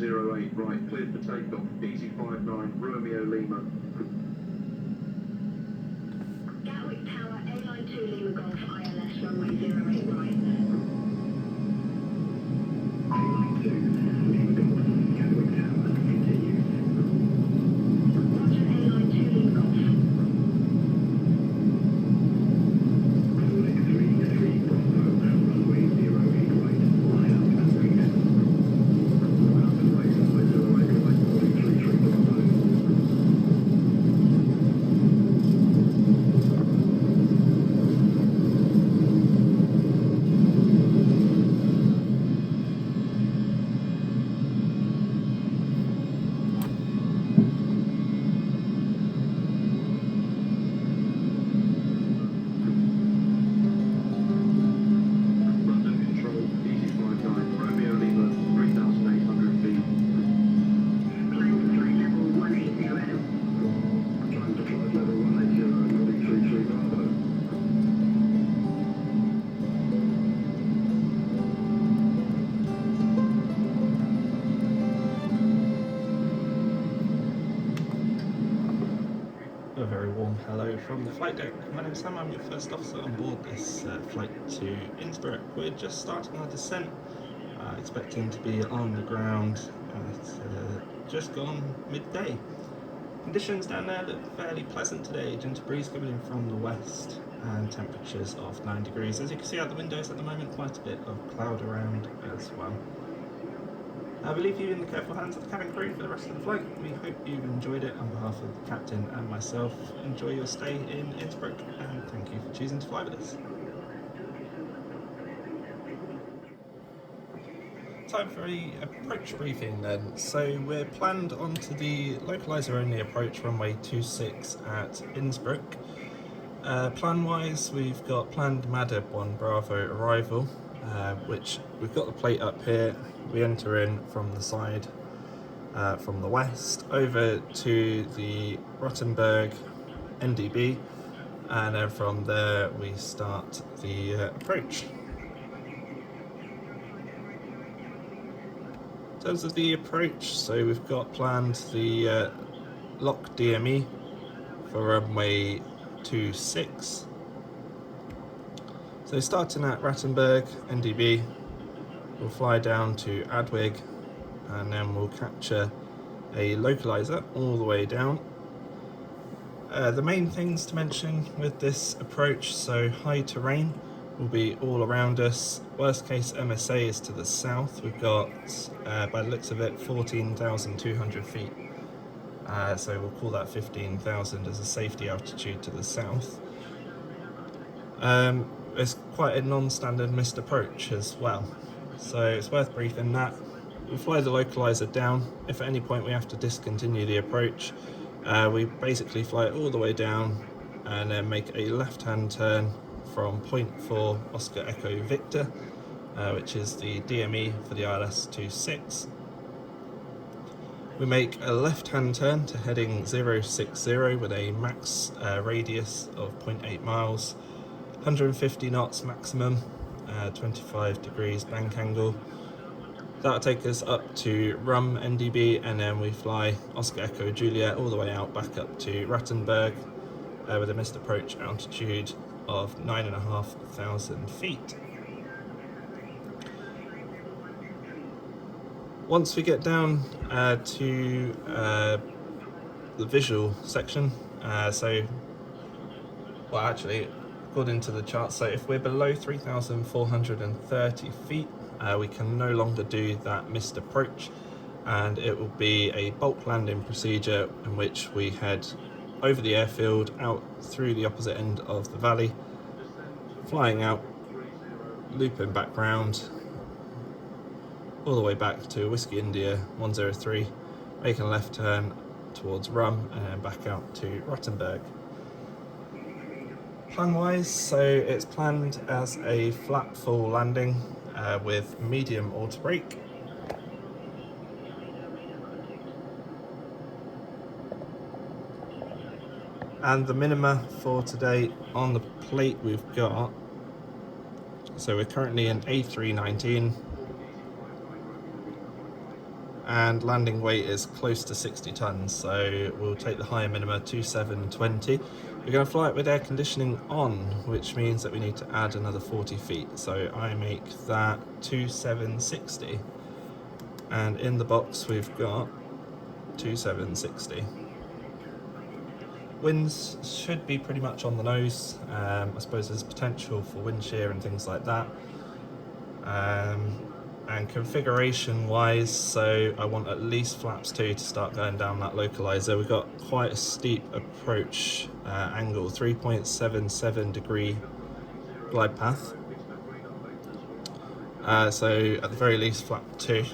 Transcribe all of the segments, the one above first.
runway 08 right, cleared for takeoff, easy 59, Romeo Lima. Gatwick Tower, A-Line 2 Lima Golf, ILS, runway 08 right. A-Line 2, Lima Golf, Gatwick Tower, continue. Roger, A-Line 2 Lima Golf. Fenix 3 Bravo, runway 08 right, line up and read. Runway 08 right, 433 Bravo. London Control, easy 59, Romeo Lima, 3,800 feet. Climb to flight level 180. Climb to flight level 180, Nordic 33 Bravo. A very warm hello from the flight deck. My name is Sam, I'm your first officer on board this flight to Innsbruck. We're just starting our descent, expecting to be on the ground at just gone midday. Conditions down there look fairly pleasant today, gentle breeze coming in from the west and temperatures of 9 degrees. As you can see out the windows at the moment, quite a bit of cloud around as well. I leave you in the careful hands of the cabin crew for the rest of the flight. We hope you've enjoyed it. On behalf of the captain and myself, enjoy your stay in Innsbruck and thank you for choosing to fly with us. Time for a approach briefing then. So we're planned onto the localizer only approach runway 26 at Innsbruck. Plan wise, we've got planned Madeb 1 Bravo arrival, which we've got the plate up here. We enter in from the side, from the west, over to the Rottenburg NDB, and then from there we start the approach. In terms of the approach, so we've got planned the LOC DME for runway 26. So starting at Rattenberg NDB, we'll fly down to Adwig and then we'll capture a localizer all the way down. The main things to mention with this approach, so high terrain will be all around us. Worst case MSA is to the south. We've got, by the looks of it, 14,200 feet. So we'll call that 15,000 as a safety altitude to the south. It's quite a non-standard missed approach as well, so it's worth briefing that. We'll fly the localizer down. If at any point we have to discontinue the approach, we basically fly it all the way down and then make a left-hand turn from point 4 Oscar Echo Victor, which is the DME for the ILS 26. We make a left-hand turn to heading 060 with a max radius of 0.8 miles, 150 knots maximum, 25 degrees bank angle. That'll take us up to Rum NDB, and then we fly Oscar Echo Juliet all the way out back up to Rattenberg with a missed approach altitude of 9,500 feet. Once we get down to the visual section, according to the chart, so if we're below 3,430 feet, we can no longer do that missed approach, and it will be a bulk landing procedure in which we head over the airfield, out through the opposite end of the valley, flying out, looping back round, all the way back to Whiskey India 103, making a left turn towards Rum and then back out to Rottenburg. Plan wise, so it's planned as a flat full landing with medium auto brake. And the minima for today on the plate we've got, so we're currently in A319. and landing weight is close to 60 tons, so we'll take the higher minima 2720. We're going to fly it with air conditioning on, which means that we need to add another 40 feet, so I make that 2760, and in the box we've got 2760. Winds should be pretty much on the nose. I suppose there's potential for wind shear and things like that. And configuration wise, so I want at least flaps 2 to start going down that localizer. We've got quite a steep approach angle, 3.77 degree glide path. So at the very least flap 2,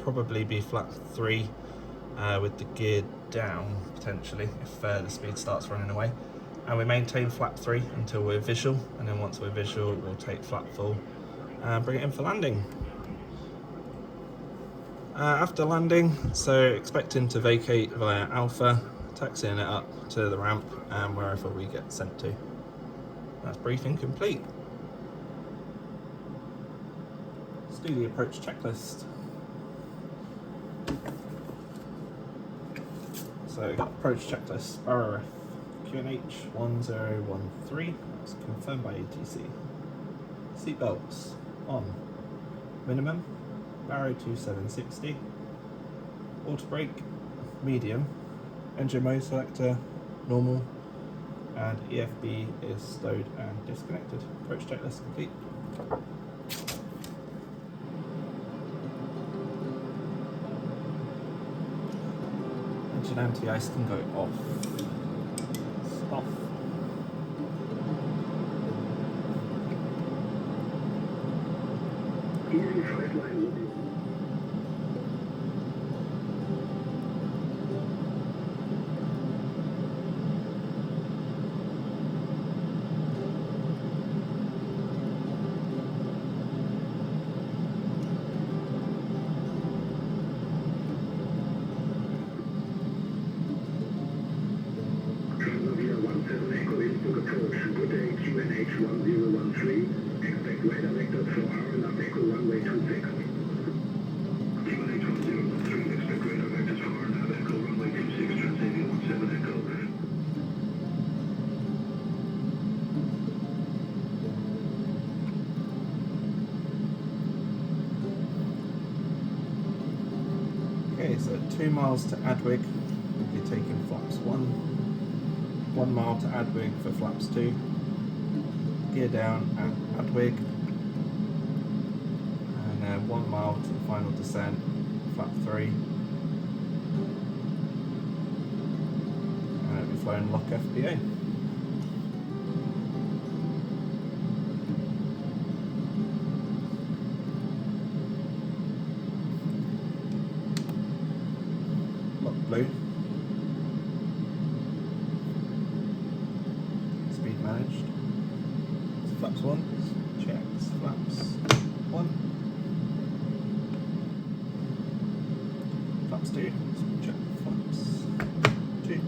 probably be flap 3 with the gear down potentially if the speed starts running away. And we maintain flap 3 until we're visual, and then once we're visual we'll take flap full and bring it in for landing. After landing, so expecting to vacate via Alpha, taxiing it up to the ramp and wherever we get sent to. That's briefing complete. Let's do the approach checklist. So approach checklist, Barrow QNH 1013, that's confirmed by ATC. Seatbelts on, minimum, Barrow 2760, auto brake, medium, engine mode selector, normal, and EFB is stowed and disconnected. Approach checklist complete. Engine anti-ice can go off. It's off. Easy flight line will be Innsbruck approach. Good day, QNH 1013. Expect radar vector 4R and up echo runway 26. QNH 1013, expect radar vectors 4R and up echo runway 26, Transavia 17 echo. Okay, so 2 miles to Adwig, we'll be taking flaps 1 mile to Adwig for flaps 2, gear down at Adwig, and then 1 mile to the final descent, flap 3, and we'll be flying LOC FBA. LOC blue. Managed. So flaps 1, checks, flaps 1, flaps 2, check flaps 2,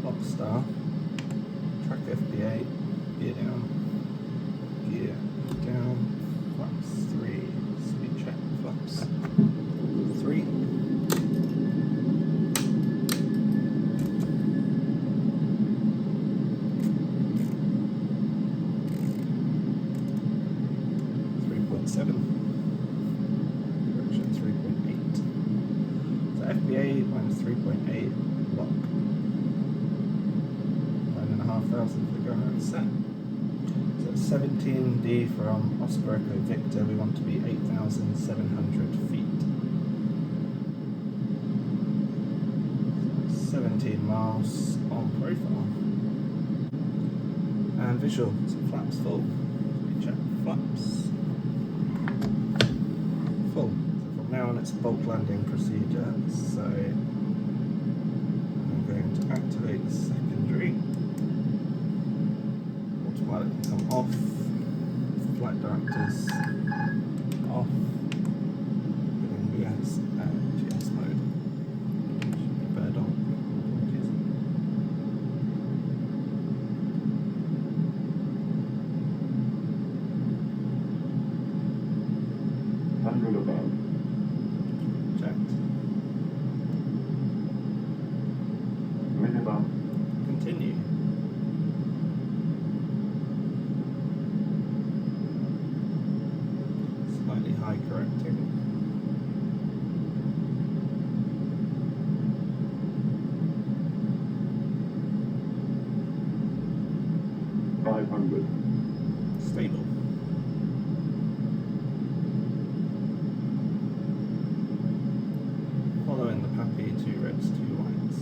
LOC star, track FBA, gear down, flaps 3, speed check, flaps 3. 7, direction 3.8. So FBA minus 3.8, LOC 9,500 for the go around set. So 17D from Oscar Echo Victor, we want to be 8,700 feet. 17 miles on profile. And visual, so flaps full. We check flaps. Full. So from now on it's a bulk landing procedure, so I'm going to activate secondary, autopilot can come off, flight directors off, putting BS and GS mode, should be bird on. 2 reds, 2 whites.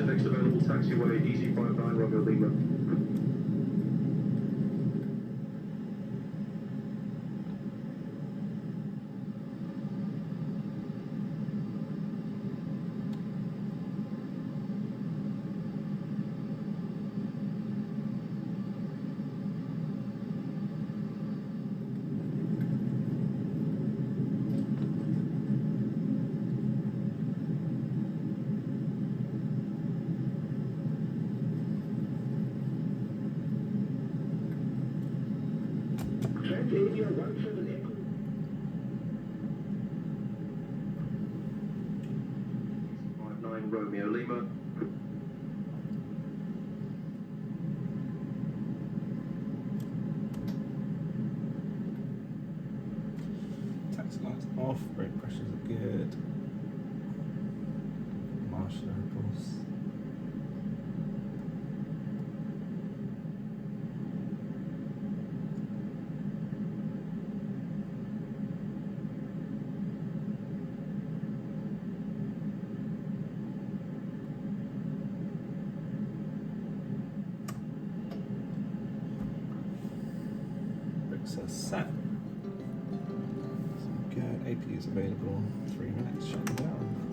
Next available taxiway, EC59 Romeo Lima. Transavia 17 Echo. EC59 Romeo Lima. Taxi lights off, brake pressures are good. Marshal, of course. Brakes are set. Good. AP is available. 3 minutes. Shut them down.